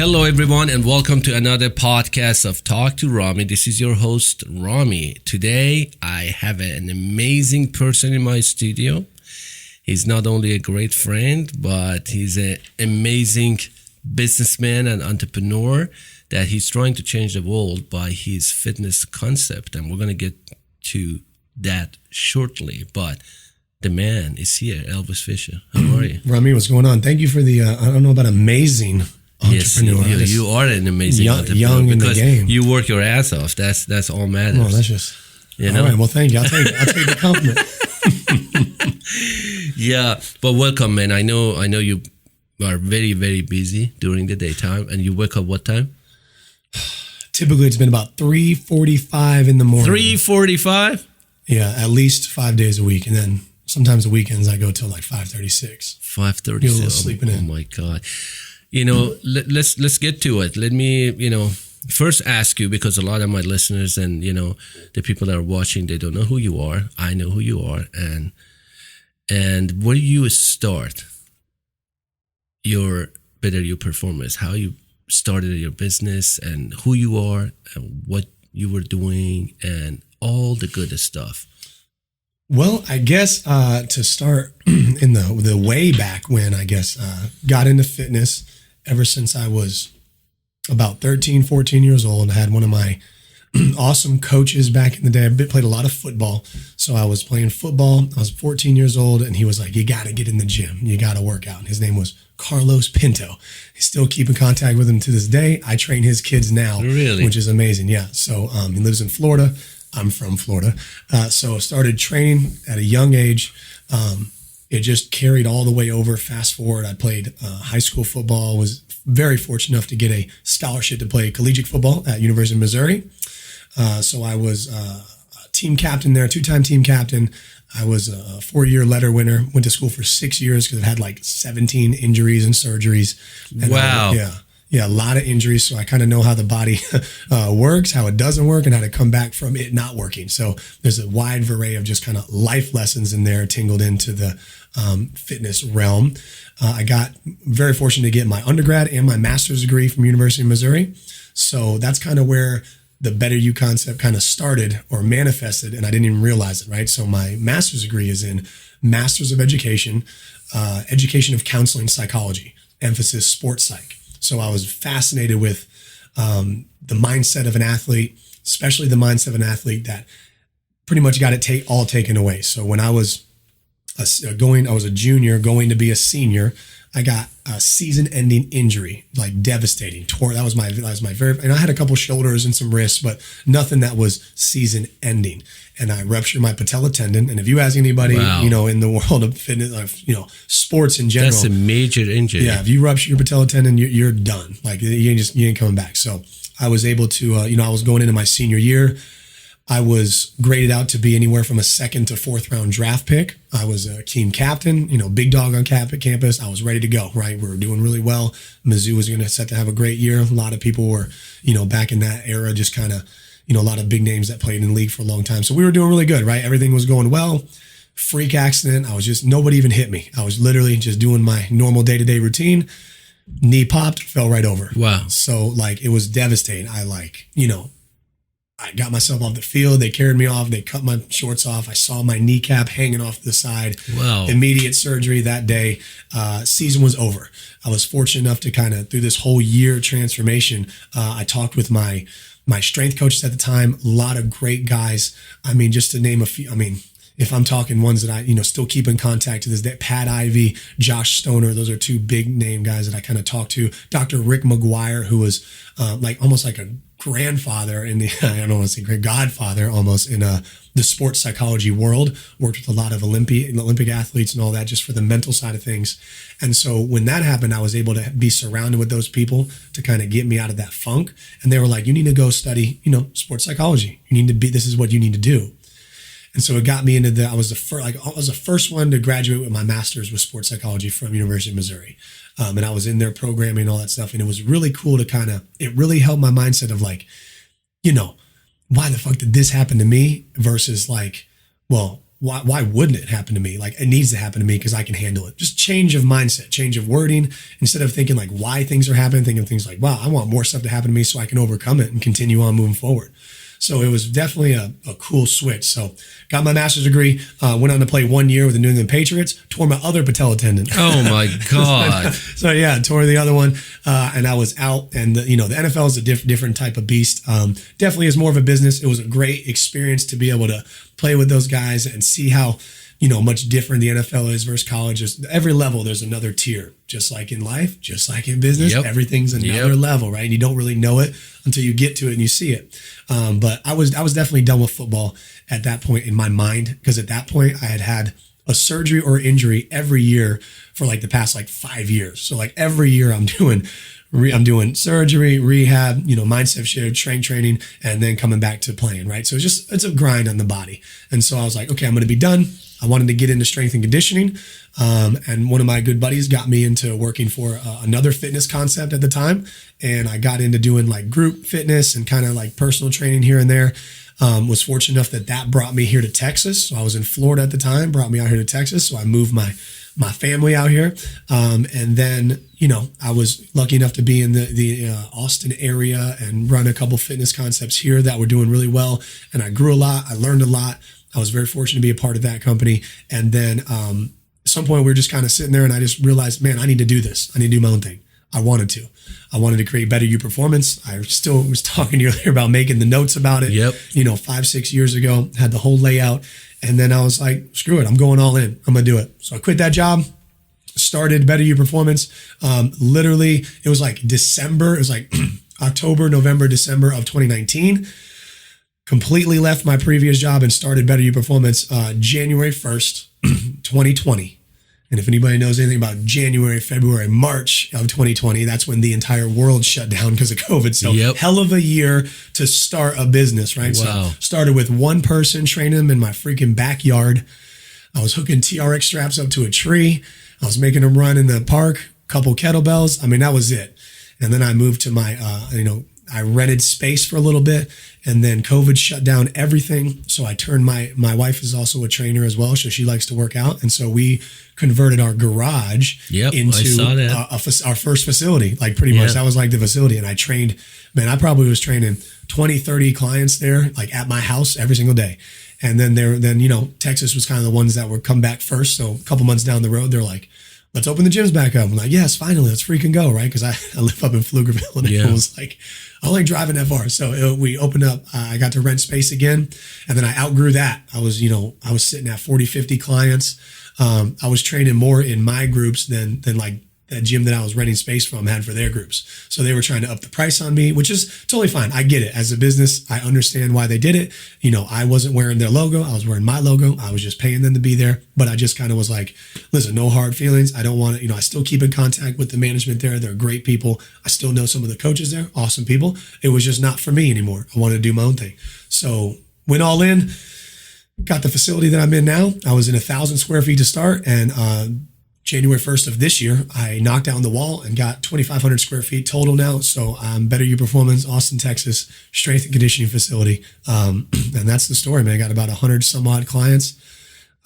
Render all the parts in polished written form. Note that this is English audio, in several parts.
Hello, everyone, and welcome to another podcast of Talk2Rami. This is your host, Rami. Today, I have an amazing person in my studio. He's not only a great friend, but he's an amazing businessman and entrepreneur that he's trying to change the world by his fitness concept. And we're going to get to that shortly. But the man is here, Elvis Fisher. How are you? Rami, what's going on? Thank you for the, I don't know about amazing entrepreneur. Yes, you are an amazing entrepreneur. Young in the game. You work your ass off. That's all matters. Well, that's just, you know? All right, well, thank you. I'll take the compliment. Yeah, but welcome, man. I know you are very, very busy during the daytime, and you wake up what time? Typically, it's been about 3:45 in the morning. 3:45? Yeah, at least 5 days a week, and then sometimes the weekends I go till like 5:36. 5:36. Get a little sleeping in. Oh my God! You know, let's get to it. Let me, first ask you, because a lot of my listeners and the people that are watching, they don't know who you are. I know who you are, and where you start your Better You performance, how you started your business, and who you are, and what you were doing, and all the good stuff. Well, I guess to start in the way back when, I guess, got into fitness ever since I was about 13, 14 years old. I had one of my awesome coaches back in the day. I played a lot of football. So I was playing football. I was 14 years old, and he was like, you got to get in the gym. You got to work out. And his name was Carlos Pinto. I still keep in contact with him to this day. I train his kids now, really? Which is amazing. Yeah. So he lives in Florida. I'm from Florida. So I started training at a young age. It just carried all the way over. Fast forward, I played high school football, was very fortunate enough to get a scholarship to play collegiate football at University of Missouri. So I was a team captain there, two-time team captain. I was a 4-year letter winner, went to school for 6 years because I had like 17 injuries and surgeries. And wow. Yeah, a lot of injuries. So I kind of know how the body works, how it doesn't work, and how to come back from it not working. So there's a wide array of just kind of life lessons in there tingled into the fitness realm. I got very fortunate to get my undergrad and my master's degree from University of Missouri. So that's kind of where the Better You concept kind of started or manifested, and I didn't even realize it, right? So my master's degree is in Masters of Education, Education of Counseling Psychology, emphasis sports psych. So I was fascinated with the mindset of an athlete, especially the mindset of an athlete that pretty much got it all taken away. So when I was I was a junior going to be a senior, I got a season-ending injury, like devastating. That was my very, and I had a couple shoulders and some wrists, but nothing that was season-ending. And I ruptured my patella tendon. And if you ask anybody, Wow. In the world of fitness, sports in general, That's a major injury. yeah, if you rupture your patella tendon, you're done. Like you ain't coming back. So I was able to, I was going into my senior year. I was graded out to be anywhere from a 2nd to 4th round draft pick. I was a team captain, big dog on campus. I was ready to go, right? We were doing really well. Mizzou was going to set to have a great year. A lot of people were, back in that era, just kind of, a lot of big names that played in the league for a long time. So we were doing really good, right? Everything was going well. Freak accident. Nobody even hit me. I was literally just doing my normal day-to-day routine. Knee popped, fell right over. Wow. So it was devastating. I got myself off the field. They carried me off. They cut my shorts off. I saw my kneecap hanging off the side. Wow. Immediate surgery that day. Season was over. I was fortunate enough to kind of, through this whole year transformation, I talked with my strength coaches at the time, a lot of great guys. Just to name a few, if I'm talking ones that I, still keep in contact to this day, Pat Ivy, Josh Stoner, those are two big name guys that I kind of talked to. Dr. Rick McGuire, who was almost like a grandfather in the, I don't want to say great godfather almost in the sports psychology world, worked with a lot of Olympic athletes and all that just for the mental side of things. And so when that happened, I was able to be surrounded with those people to kind of get me out of that funk. And they were like, you need to go study, sports psychology. This is what you need to do. And so it got me into I was the first one to graduate with my master's with sports psychology from University of Missouri. And I was in there programming and all that stuff. And it was really cool to it really helped my mindset of why the fuck did this happen to me versus why wouldn't it happen to me? Like, it needs to happen to me because I can handle it. Just change of mindset, change of wording. Instead of thinking like why things are happening, thinking things like, wow, I want more stuff to happen to me so I can overcome it and continue on moving forward. So it was definitely a cool switch. So got my master's degree, went on to play 1 year with the New England Patriots, tore my other patella tendon. Oh my God. So yeah, tore the other one, and I was out. And the NFL is a different type of beast. Definitely is more of a business. It was a great experience to be able to play with those guys and see how much different the NFL is versus college. Just every level, there's another tier. Just like in life, just like in business, everything's another level, right? And you don't really know it until you get to it and you see it. But I was definitely done with football at that point in my mind, because at that point I had a surgery or injury every year for like the past 5 years. So like every year I'm doing surgery, rehab, mindset shift, strength training, and then coming back to playing, right? So it's a grind on the body. And so I was like, okay, I'm going to be done. I wanted to get into strength and conditioning. And one of my good buddies got me into working for another fitness concept at the time. And I got into doing like group fitness and kind of like personal training here and there. Was fortunate enough that brought me here to Texas. So I was in Florida at the time, brought me out here to Texas. So I moved my family out here. And then, I was lucky enough to be in the Austin area and run a couple fitness concepts here that were doing really well. And I grew a lot. I learned a lot. I was very fortunate to be a part of that company. And then at some point we were just kind of sitting there and I just realized, man, I need to do this. I need to do my own thing. I wanted to create Better You Performance. I still was talking to you earlier about making the notes about it. Yep. 5-6 years ago, had the whole layout. And then I was like, screw it. I'm going all in. I'm going to do it. So I quit that job, started Better You Performance. Literally, it was like December. It was like October, November, December of 2019. Completely left my previous job and started Better You Performance January 1st, 2020. And if anybody knows anything about January, February, March of 2020, that's when the entire world shut down because of COVID. So hell of a year to start a business, right? Wow. So started with one person, training them in my freaking backyard. I was hooking TRX straps up to a tree. I was making them run in the park, couple kettlebells. I mean, that was it. And then I moved to my, I rented space for a little bit, and then COVID shut down everything. So I turned my wife is also a trainer as well. So she likes to work out. And so we converted our garage into our first facility, like pretty much that was like the facility. And I trained, man, I probably was training 20, 30 clients there, like at my house every single day. And then Texas was kind of the ones that would come back first. So a couple months down the road, they're like, let's open the gyms back up. I'm like, yes, finally, let's freaking go, right? Because I live up in Pflugerville, and everyone was like, I don't like driving that far. So we opened up, I got to rent space again, and then I outgrew that. I was sitting at 40, 50 clients. I was training more in my groups than like that gym that I was renting space from had for their groups. So they were trying to up the price on me, which is totally fine. I get it. As a business, I understand why they did it. I wasn't wearing their logo. I was wearing my logo. I was just paying them to be there. But I just kind of was like, listen, no hard feelings. I don't want to, I still keep in contact with the management there. They're great people. I still know some of the coaches there. Awesome people. It was just not for me anymore. I wanted to do my own thing. So went all in, got the facility that I'm in now. I was in 1,000 square feet to start, and January 1st of this year, I knocked down the wall and got 2,500 square feet total now. So I'm Better You Performance, Austin, Texas, strength and conditioning facility. And that's the story, man. I got about 100 some odd clients.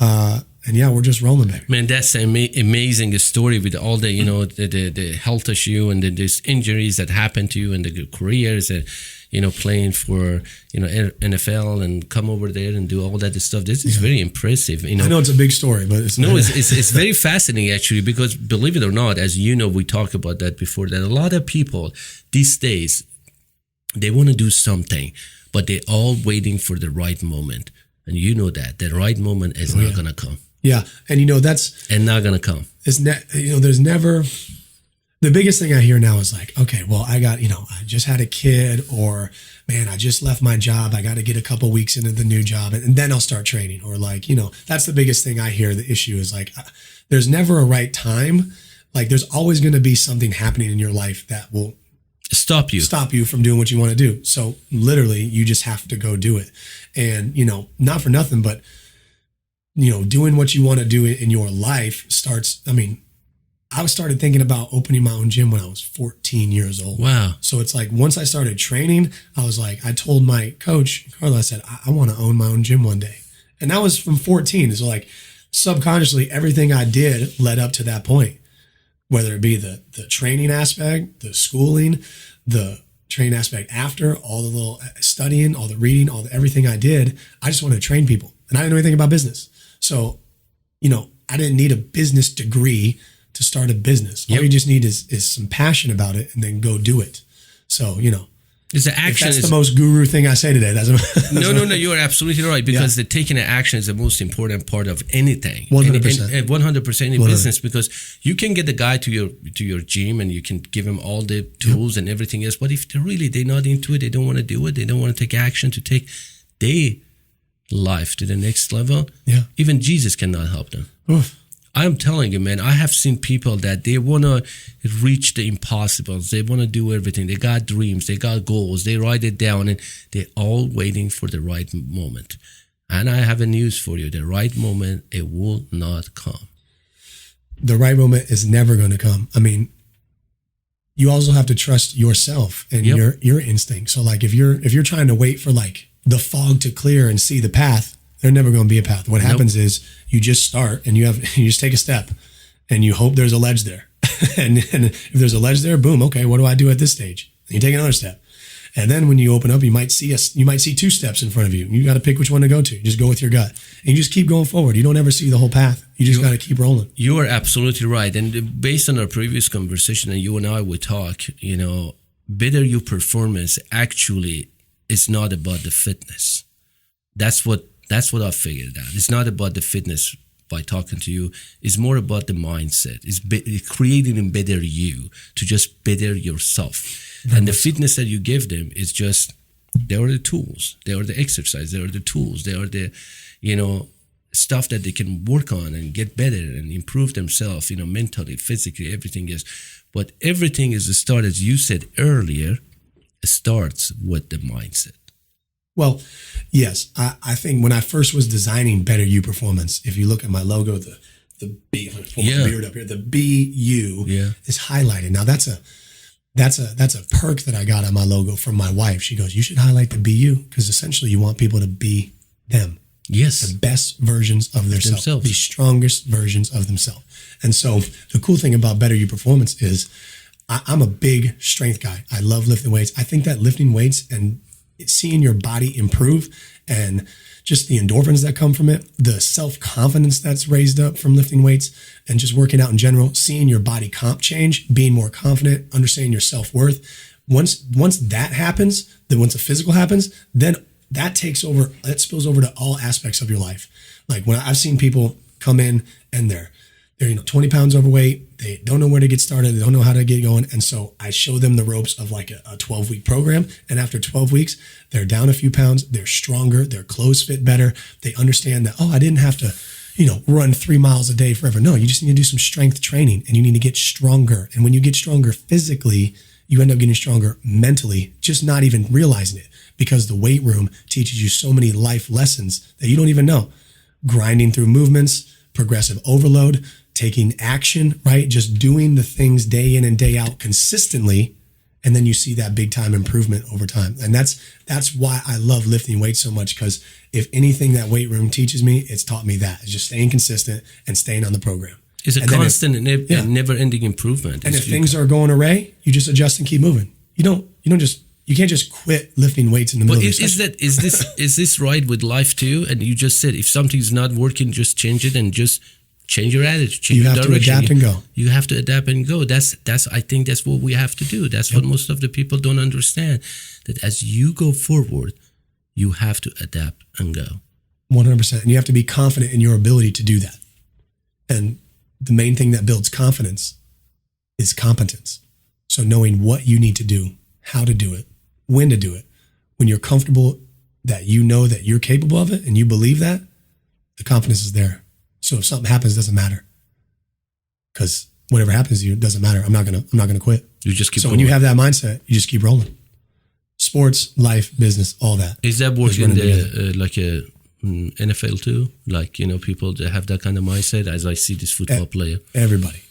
And yeah, we're just rolling there. Man, that's an amazing story with all the, the health issue and these injuries that happened to you and the careers and, playing for, NFL and come over there and do all that stuff. This is very impressive. I know it's a big story, but it's very fascinating actually, because believe it or not, as we talked about that before, that a lot of people these days, they want to do something, but they're all waiting for the right moment. And that the right moment is not going to come. Yeah. And not going to come. There's never, the biggest thing I hear now is like, okay, well, I just had a kid, or man, I just left my job. I got to get a couple weeks into the new job and then I'll start training. Or like, that's the biggest thing I hear. The issue is like, there's never a right time. Like there's always going to be something happening in your life that will stop you from doing what you want to do. So literally you just have to go do it. And, not for nothing, but, doing what you want to do in your life starts. I started thinking about opening my own gym when I was 14 years old. Wow. So it's like, once I started training, I was like, I told my coach, Carlo, I said, I want to own my own gym one day. And that was from 14. So like subconsciously, everything I did led up to that point, whether it be the training aspect, the schooling, the training aspect after, all the little studying, all the reading, everything I did. I just wanted to train people, and I didn't know anything about business. So, I didn't need a business degree to start a business. All you just need is some passion about it, and then go do it. So, it's the action. That's the most guru thing I say today. No. You are absolutely right, because the taking an action is the most important part of anything. 100%. 100% in business, because you can get the guy to your gym and you can give him all the tools and everything else. But if they're not into it, they don't want to do it, they don't want to take action to take their life to the next level. Yeah. Even Jesus cannot help them. Oof. I'm telling you, man, I have seen people that they want to reach the impossibles. They want to do everything. They got dreams. They got goals. They write it down, and they're all waiting for the right moment. And I have a news for you. The right moment, it will not come. The right moment is never going to come. I mean, you also have to trust yourself and your instinct. So like if you're trying to wait for like the fog to clear and see the path, there's never going to be a path. What happens is you just start and you just take a step and you hope there's a ledge there. and if there's a ledge there, boom, okay, what do I do at this stage? And you take another step. And then when you open up, you might see 2 steps in front of you. You got to pick which one to go to. You just go with your gut. And you just keep going forward. You don't ever see the whole path. You just got to keep rolling. You are absolutely right. And based on our previous conversation, and you and I would talk, better your performance actually is not about the fitness. That's what I figured out. It's not about the fitness by talking to you. It's more about the mindset. It's creating a better you to just better yourself. And the fitness that you give them is just, they are the tools. They are the exercise. They are the tools. They are the, stuff that they can work on and get better and improve themselves, mentally, physically, everything is. But everything is a start, as you said earlier, it starts with the mindset. Well, yes, I think when I first was designing Better You Performance, if you look at my logo, the B, beard up here, the BU is highlighted. Now that's a perk that I got on my logo from my wife. She goes, you should highlight the BU, because essentially you want people to be them. Yes. The best versions of themselves, the strongest versions of themselves. And so the cool thing about Better You Performance is I'm a big strength guy. I love lifting weights. I think that lifting weights and seeing your body improve and just the endorphins that come from it, the self-confidence that's raised up from lifting weights and just working out in general, seeing your body comp change, being more confident, understanding your self-worth. Once that happens, then once the physical happens, then that takes over, that spills over to all aspects of your life. Like when I've seen people come in and they're 20 pounds overweight, they don't know where to get started, they don't know how to get going. And so I show them the ropes of like a 12-week program. And after 12 weeks, they're down a few pounds, they're stronger, their clothes fit better. They understand that, I didn't have to, run 3 miles a day forever. No, you just need to do some strength training and you need to get stronger. And when you get stronger physically, you end up getting stronger mentally, just not even realizing it, because the weight room teaches you so many life lessons that you don't even know. Grinding through movements, progressive overload, taking action, right? Just doing the things day in and day out consistently. And then you see that big time improvement over time. And that's why I love lifting weights so much, because if anything that weight room teaches me, it's taught me that. It's just staying consistent and staying on the program. It's a constant and never-ending improvement. And if things are going awry, you just adjust and keep moving. You can't just quit lifting weights in the middle of your session. Is this right with life too? And you just said if something's not working, just change it and just change your attitude, change your direction. You have to adapt and go. You have to adapt and go. I think that's what we have to do. That's what most of the people don't understand. That as you go forward, you have to adapt and go. 100%. And you have to be confident in your ability to do that. And the main thing that builds confidence is competence. So knowing what you need to do, how to do it, when to do it. When you're comfortable that you know that you're capable of it and you believe that, the confidence is there. So if something happens, it doesn't matter. Because whatever happens to you, it doesn't matter. I'm not gonna quit. You just keep So going. when you have that mindset, you just keep rolling. Sports, life, business, all that. Is that working like a NFL too? Like, people that have that kind of mindset, as I see this football player. Everybody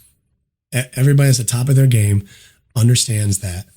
at the top of their game understands that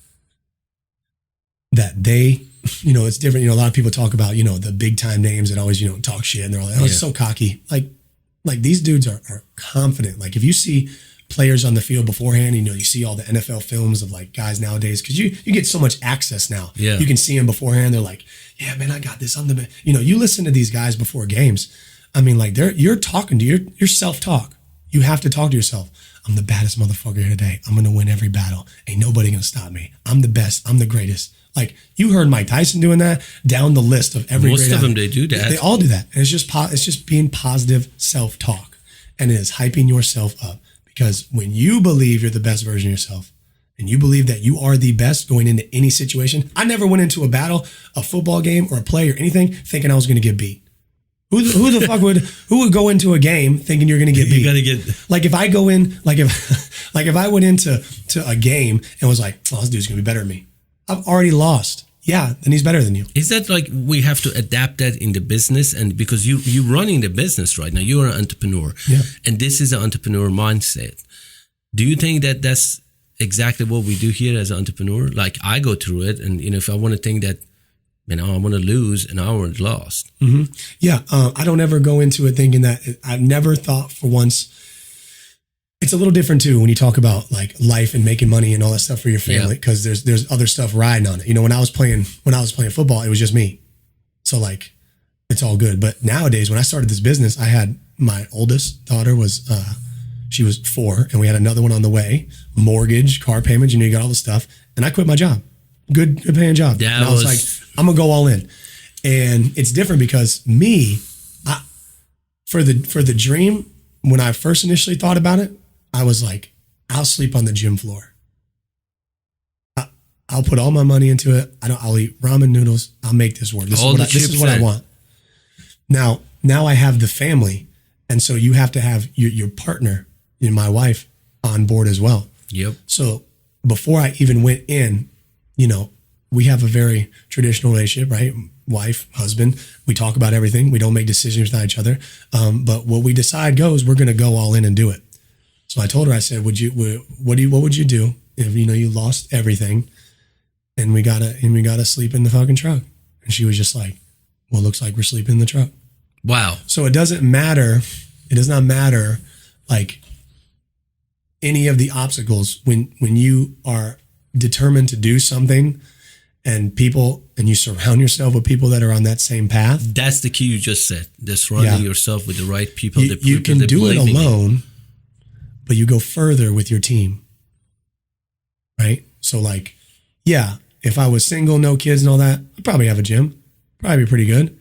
they it's different. A lot of people talk about, the big time names that always, talk shit, and they're all like, oh, it's so cocky. Like these dudes are confident. Like if you see players on the field beforehand, you see all the NFL films of like guys nowadays, because you get so much access now. Yeah. You can see them beforehand. They're like, yeah, man, I got this. I'm the best. You listen to these guys before games. I mean, like you're talking to your self-talk. You have to talk to yourself. I'm the baddest motherfucker here today. I'm going to win every battle. Ain't nobody going to stop me. I'm the best. I'm the greatest. Like you heard Mike Tyson doing that down the list of every. Most of them, they do that. They all do that. And it's just being positive self-talk, and it is hyping yourself up. Because when you believe you're the best version of yourself, and you believe that you are the best going into any situation, I never went into a battle, a football game, or a play or anything thinking I was going to get beat. Who the fuck would go into a game thinking you're going to get beat? You gotta get. Like if I go in, if I went into a game and was like, oh, this dude's going to be better than me. I've already lost. Yeah, then he's better than you. Is that like we have to adapt that in the business? And because you're running the business right now, you're an entrepreneur. Yeah. And this is an entrepreneur mindset. Do you think that that's exactly what we do here as an entrepreneur? Like I go through it, and if I want to think that, I want to lose, and I already lost. Mm-hmm. Yeah, I don't ever go into it thinking that. I've never thought for once. It's a little different too when you talk about like life and making money and all that stuff for your family, because there's other stuff riding on it. When I was playing football, it was just me. So like it's all good. But nowadays when I started this business, I had my oldest daughter she was 4, and we had another one on the way, mortgage, car payments, you got all the stuff. And I quit my job. Good paying job. And I was like, I'm gonna go all in. And it's different because for the dream, when I first initially thought about it, I was like, I'll sleep on the gym floor. I'll put all my money into it. I'll eat ramen noodles. I'll make this work. This is what I want. Now I have the family. And so you have to have your partner, my wife, on board as well. Yep. So before I even went in, we have a very traditional relationship, right? Wife, husband, we talk about everything. We don't make decisions without each other. But what we decide goes, we're going to go all in and do it. So I told her, I said, what would you do if, you lost everything and we gotta sleep in the fucking truck? And she was just like, well, it looks like we're sleeping in the truck. Wow. So it does not matter like any of the obstacles when you are determined to do something and you surround yourself with people that are on that same path. That's the key you just said. That's surrounding yourself with the right people. You can do it alone, but you go further with your team. Right? So like, yeah, if I was single, no kids and all that, I'd probably have a gym. Probably be pretty good.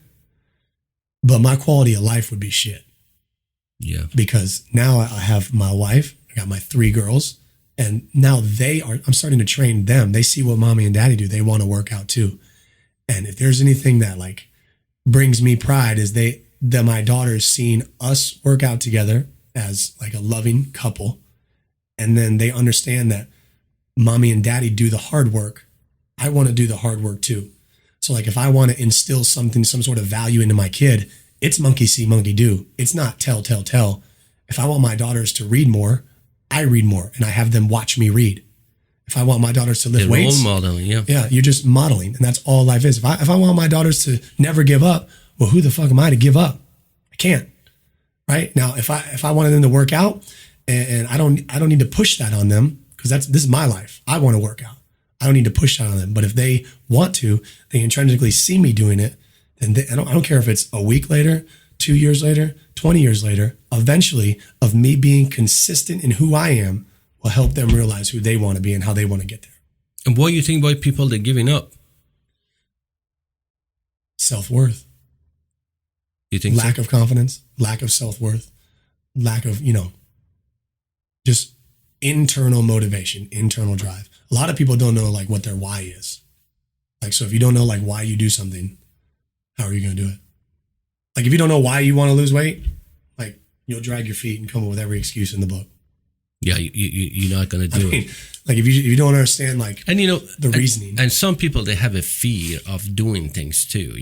But my quality of life would be shit. Yeah. Because now I have my wife, I got my 3 girls, and now I'm starting to train them. They see what mommy and daddy do. They want to work out too. And if there's anything that like brings me pride is my daughters seeing us work out together as like a loving couple. And then they understand that mommy and daddy do the hard work. I want to do the hard work too. So like if I want to instill some sort of value into my kid, it's monkey see, monkey do. It's not tell. If I want my daughters to read more, I read more and I have them watch me read. If I want my daughters to lift weights, role modeling, yeah, you're just modeling, and that's all life is. If I want my daughters to never give up, well, who the fuck am I to give up? I can't. Right now, if I wanted them to work out, and I don't need to push that on them because this is my life. I want to work out. I don't need to push that on them. But if they want to, they intrinsically see me doing it. Then I don't care if it's a week later, 2 years later, 20 years later. Eventually, of me being consistent in who I am will help them realize who they want to be and how they want to get there. And what do you think about people that are giving up? Self-worth. You think lack of confidence, lack of self-worth, lack of, just internal motivation, internal drive. A lot of people don't know like what their why is. Like, so if you don't know like why you do something, how are you going to do it? Like if you don't know why you want to lose weight, like you'll drag your feet and come up with every excuse in the book. Yeah, you're not going to do it. Like if you don't understand like the reasoning. And some people, they have a fear of doing things too,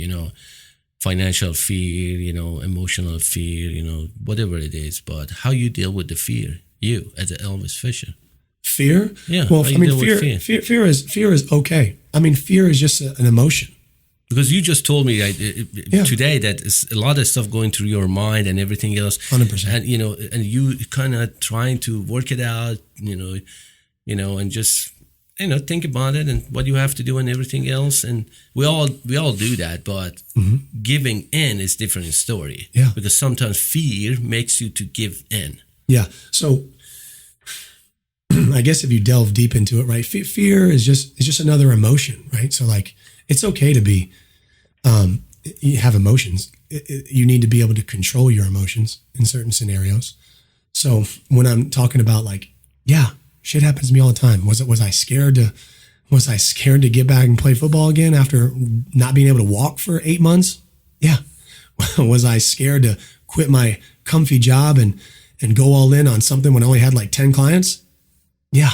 financial fear, emotional fear, whatever it is. But how you deal with the fear, you as an Elvis Fisher? Fear? Yeah. Well, fear is okay. I mean, fear is just an emotion. Because you just told me today that it's a lot of stuff going through your mind and everything else. 100%. And and you kind of trying to work it out, and just think about it and what you have to do and everything else. And we all do that, but giving in is different story. Yeah. Because sometimes fear makes you to give in. Yeah. So I guess if you delve deep into it, right, fear is just another emotion, right? So like, it's okay to be, you have emotions. You need to be able to control your emotions in certain scenarios. So when I'm talking about like, yeah, shit happens to me all the time. Was I scared to get back and play football again after not being able to walk for 8 months? Yeah. Was I scared to quit my comfy job and go all in on something when I only had like 10 clients? Yeah.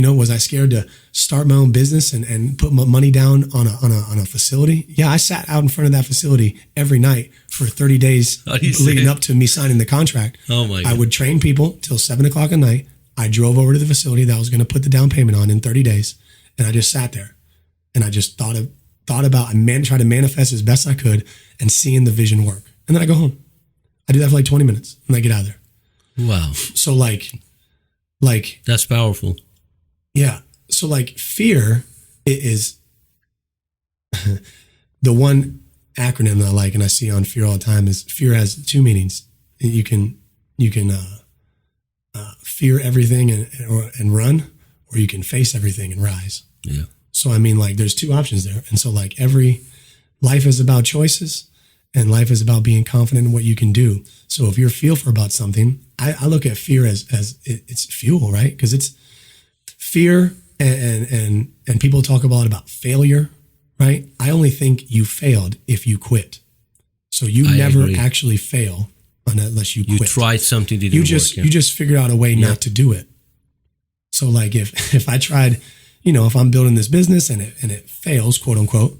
Was I scared to start my own business and put my money down on a facility? Yeah, I sat out in front of that facility every night for 30 days leading up to me signing the contract. Oh my God. I would train people till 7 o'clock at night. I drove over to the facility that I was going to put the down payment on in 30 days. And I just sat there and I just thought about and try to manifest as best I could and seeing the vision work. And then I go home. I do that for like 20 minutes and I get out of there. Wow. So like that's powerful. Yeah. So like fear is the one acronym that I like and I see on fear all the time is fear has two meanings. You can fear everything and run, or you can face everything and rise. Yeah. So I mean, like, there's two options there. And so like life is about choices and life is about being confident in what you can do. So if you're fearful about something, I look at fear as it's fuel, right? Because it's fear and people talk a lot about failure, right? I only think you failed if you quit. So you never actually fail unless you quit. You tried something that didn't work. You just figured out a way not to do it. So like if I tried, if I'm building this business and it fails, quote unquote,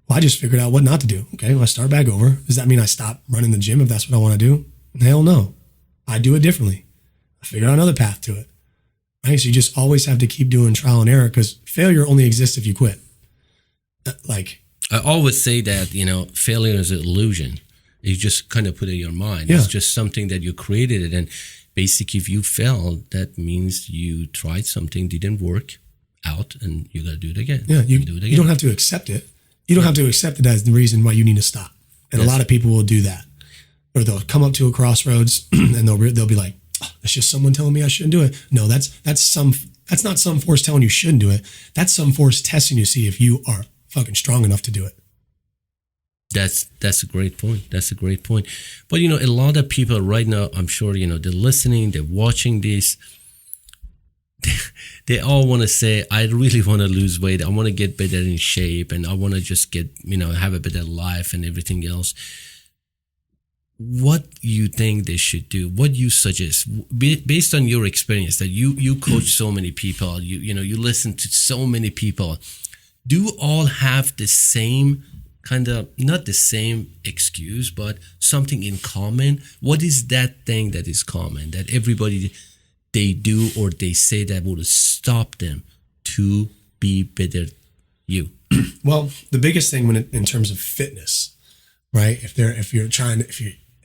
well, I just figured out what not to do. Okay, well, I start back over. Does that mean I stop running the gym if that's what I want to do? Hell no. I do it differently. I figured out another path to it. Right? So you just always have to keep doing trial and error because failure only exists if you quit. Like I always say that, failure is an illusion. You just kind of put it in your mind. Yeah. It's just something that you created it. And basically, if you failed, that means you tried something, didn't work out, and you got to do it again. Yeah, you do it again. You don't have to accept it. You don't have to accept it as the reason why you need to stop. And a lot of people will do that. Or they'll come up to a crossroads and they'll be like, oh, it's just someone telling me I shouldn't do it. No, that's not some force telling you shouldn't do it. That's some force testing you to see if you are fucking strong enough to do it. That's a great point. That's a great point. But, a lot of people right now, I'm sure, they're listening, they're watching this. They all want to say, I really want to lose weight. I want to get better in shape and I want to just get, have a better life and everything else. What you think they should do? What you suggest based on your experience that you coach so many people, you listen to so many people. Do all have the same kind of, not the same excuse, but something in common? What is that thing that is common that everybody they do or they say that would stop them to be better you? Well, the biggest thing in terms of fitness, right?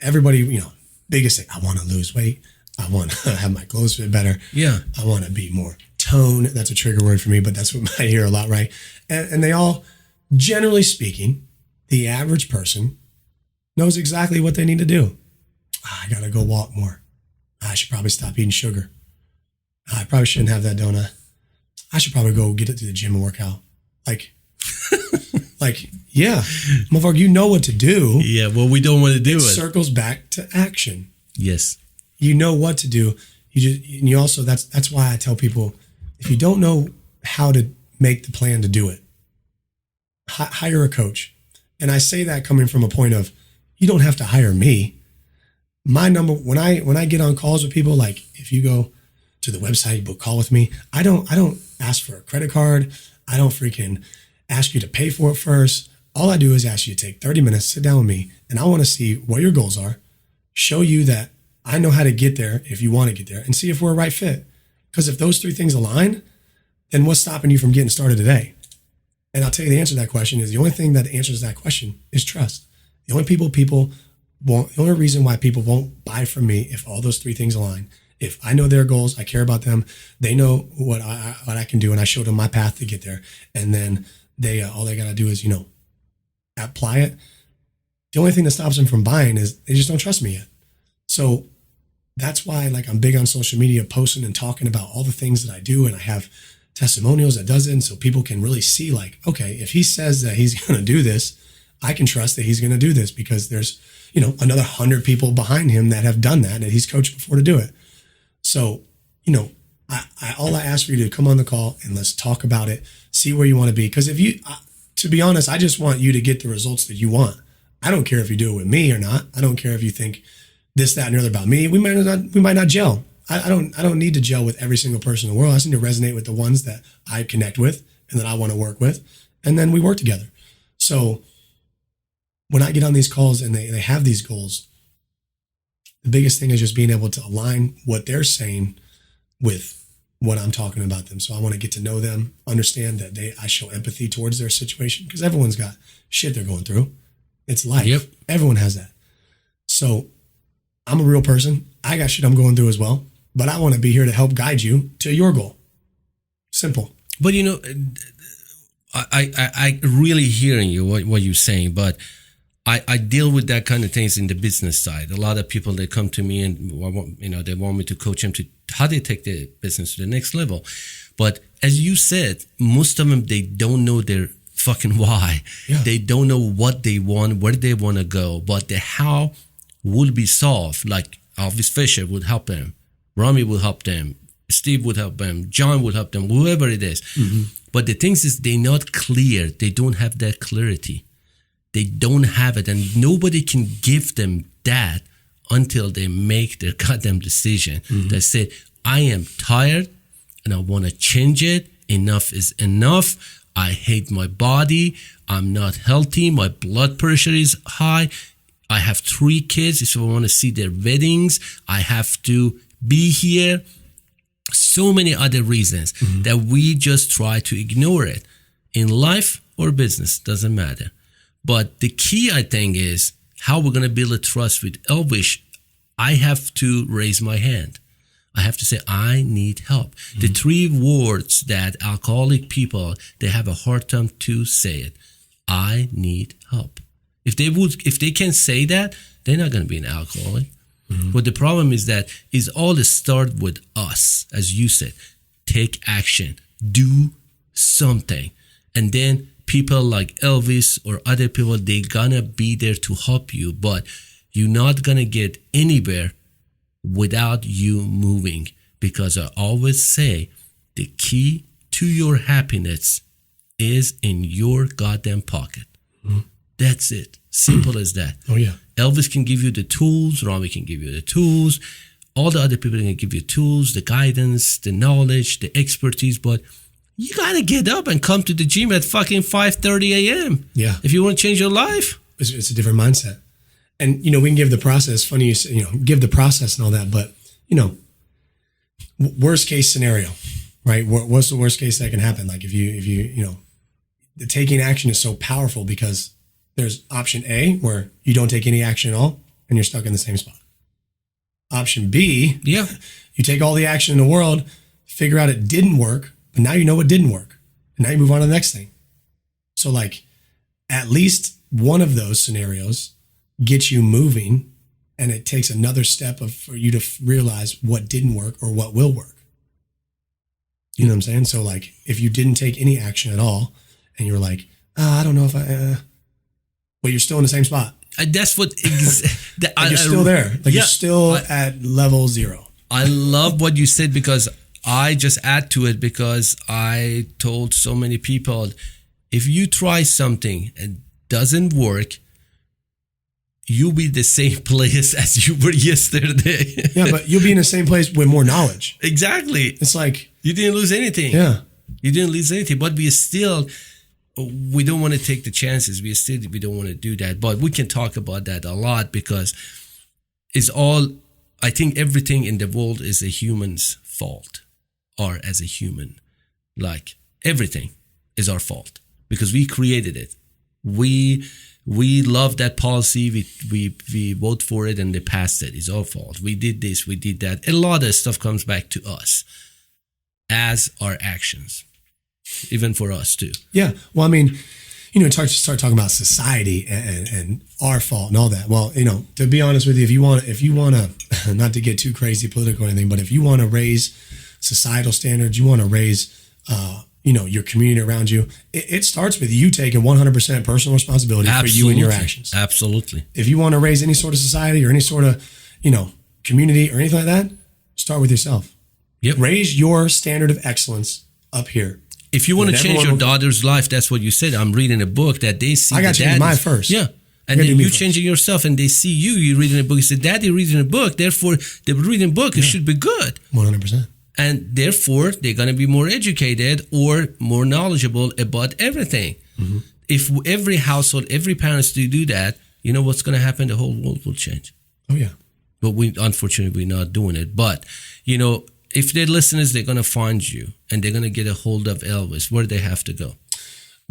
Everybody, biggest thing, I want to lose weight. I want to have my clothes fit better. Yeah. I want to be more toned. That's a trigger word for me, but that's what I hear a lot, right? And they all, generally speaking, the average person knows exactly what they need to do. I got to go walk more. I should probably stop eating sugar. I probably shouldn't have that donut. I should probably go get it to the gym and work out. Yeah, motherfucker, you know what to do. Yeah, well, we don't want to do it. It circles back to action. Yes. You know what to do. You also, that's why I tell people, if you don't know how to make the plan to do it, hire a coach. And I say that coming from a point of, you don't have to hire me. My number, when I get on calls with people, like if you go to the website, book call with me, I don't ask for a credit card. I don't freaking ask you to pay for it first. All I do is ask you to take 30 minutes, sit down with me, and I want to see what your goals are, show you that I know how to get there if you want to get there, and see if we're a right fit. Because if those three things align, then what's stopping you from getting started today? And I'll tell you the answer to that question is the only thing that answers that question is trust. The only reason why people won't buy from me if all those three things align, if I know their goals, I care about them, they know what I can do, and I show them my path to get there, and then they all they gotta do is apply it. The only thing that stops them from buying is they just don't trust me yet. So that's why I'm big on social media, posting and talking about all the things that I do, and I have testimonials that does it, and so people can really see okay, if he says that he's going to do this, I can trust that he's going to do this because there's another 100 people behind him that have done that he's coached before to do it. So all I ask for you to come on the call and let's talk about it, see where you want to be, because to be honest, I just want you to get the results that you want. I don't care if you do it with me or not. I don't care if you think this, that, and the other about me. We might not gel. I don't need to gel with every single person in the world. I just need to resonate with the ones that I connect with and that I want to work with, and then we work together. So when I get on these calls and they have these goals, the biggest thing is just being able to align what they're saying with what I'm talking about them. So I want to get to know them, understand that I show empathy towards their situation, because everyone's got shit they're going through. It's life. Yep. Everyone has that. So I'm a real person. I got shit I'm going through as well, but I want to be here to help guide you to your goal. Simple. But I really hearing you what you're saying, but I deal with that kind of things in the business side. A lot of people, they come to me and they want me to coach them to how they take the business to the next level. But as you said, most of them, they don't know their fucking why. Yeah. They don't know what they want, where they want to go, but the how would be solved. Like Elvis Fisher would help them, Rami would help them, Steve would help them, John would help them, whoever it is. Mm-hmm. But the thing is, they're not clear. They don't have that clarity. They don't have it, and nobody can give them that until they make their goddamn decision. Mm-hmm. That said, I am tired and I want to change it. Enough is enough. I hate my body. I'm not healthy. My blood pressure is high. I have 3 kids. If I want to see their weddings, I have to be here. So many other reasons that we just try to ignore it. In life or business, doesn't matter. But the key, I think, is how we're going to build a trust with Elvis. I have to raise my hand. I have to say, I need help. Mm-hmm. The 3 words that alcoholic people, they have a hard time to say it. I need help. If they can't say that, they're not going to be an alcoholic. Mm-hmm. But the problem is that is all the start with us, as you said. Take action. Do something. And then people like Elvis or other people, they're gonna be there to help you, but you're not gonna get anywhere without you moving. Because I always say the key to your happiness is in your goddamn pocket. Mm-hmm. That's it. Simple as that. Oh yeah. Elvis can give you the tools, Rami can give you the tools, all the other people can give you tools, the guidance, the knowledge, the expertise, but you got to get up and come to the gym at fucking 5:30 a.m. Yeah. If you want to change your life. It's a different mindset. And, we can give the process, funny you say, give the process and all that, but, worst case scenario, right? What's the worst case that can happen? Like if you the taking action is so powerful because there's option A where you don't take any action at all and you're stuck in the same spot. Option B, yeah, you take all the action in the world, figure out it didn't work, but now you know it didn't work. And now you move on to the next thing. So at least one of those scenarios gets you moving, and it takes another step for you to realize what didn't work or what will work. You know what I'm saying? So if you didn't take any action at all and you're like, I don't know if but you're still in the same spot. That's what you're still there. You're still at level 0. I love what you said because I just add to it because I told so many people, if you try something and doesn't work, you'll be the same place as you were yesterday. Yeah, but you'll be in the same place with more knowledge. Exactly. It's like you didn't lose anything. Yeah. You didn't lose anything, but we don't want to take the chances. We don't want to do that. But we can talk about that a lot because I think everything in the world is a human's fault, or as a human, everything is our fault because we created it. We love that policy. We vote for it and they passed it. It's our fault. We did this, we did that. A lot of stuff comes back to us as our actions, even for us too. Yeah. Well, I mean, start talking about society and our fault and all that. Well, to be honest with you, if you want to, not to get too crazy political or anything, but if you want to raise societal standards, you want to raise, your community around you, it starts with you taking 100% personal responsibility for you and your actions. Absolutely. If you want to raise any sort of society or any sort of, community or anything like that, start with yourself. Yep. Raise your standard of excellence up here. If you want to change your daughter's life, that's what you said. I'm reading a book that they see. I got to change mine first. Yeah. And then you changing yourself and they see you reading a book. You say, Daddy reading a book. Therefore, the reading a book, it should be good. 100%. And therefore, they're going to be more educated or more knowledgeable about everything. Mm-hmm. If every household, every parents do that, you know what's going to happen? The whole world will change. Oh, yeah. But unfortunately, we're not doing it. But, if they're listeners, they're going to find you and they're going to get a hold of Elvis. Where do they have to go?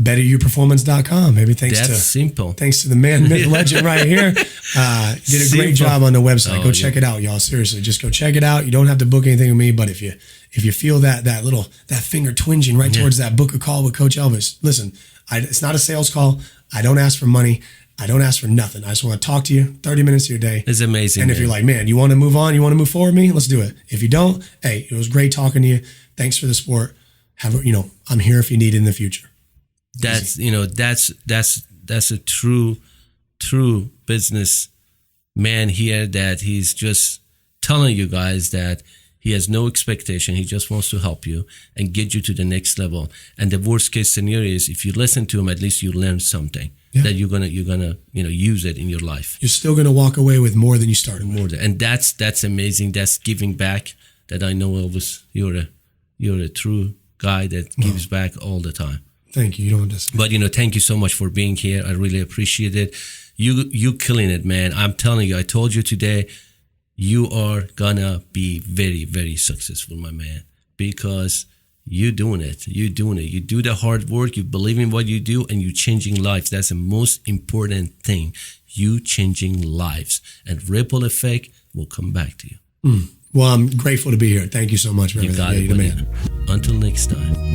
BetterYouPerformance.com. Maybe simple. Thanks to the man, myth, legend right here. Did a great job on the website. Go check it out, y'all. Seriously, just go check it out. You don't have to book anything with me, but if you feel that finger twinging right towards that book a call with Coach Elvis, listen, it's not a sales call. I don't ask for money. I don't ask for nothing. I just want to talk to you 30 minutes of your day. It's amazing. And if you're like, man, you want to move on, you want to move forward with me, let's do it. If you don't, hey, it was great talking to you. Thanks for the support. I'm here if you need it in the future. That's a true business man here, that he's just telling you guys that he has no expectation. He just wants to help you and get you to the next level. And the worst case scenario is, if you listen to him, at least you learn something that you're gonna use it in your life. You're still gonna walk away with more than you started with. And that's amazing. That's giving back. That I know, Elvis, you're a true guy that gives back all the time. Thank you. You don't understand. But thank you so much for being here. I really appreciate it. You killing it, man. I'm telling you. I told you today, you are gonna be very, very successful, my man, because you're doing it. You do the hard work. You believe in what you do, and you're changing lives. That's the most important thing. You changing lives, and ripple effect will come back to you. Well, I'm grateful to be here. Thank you so much, man. You got it, man. Until next time.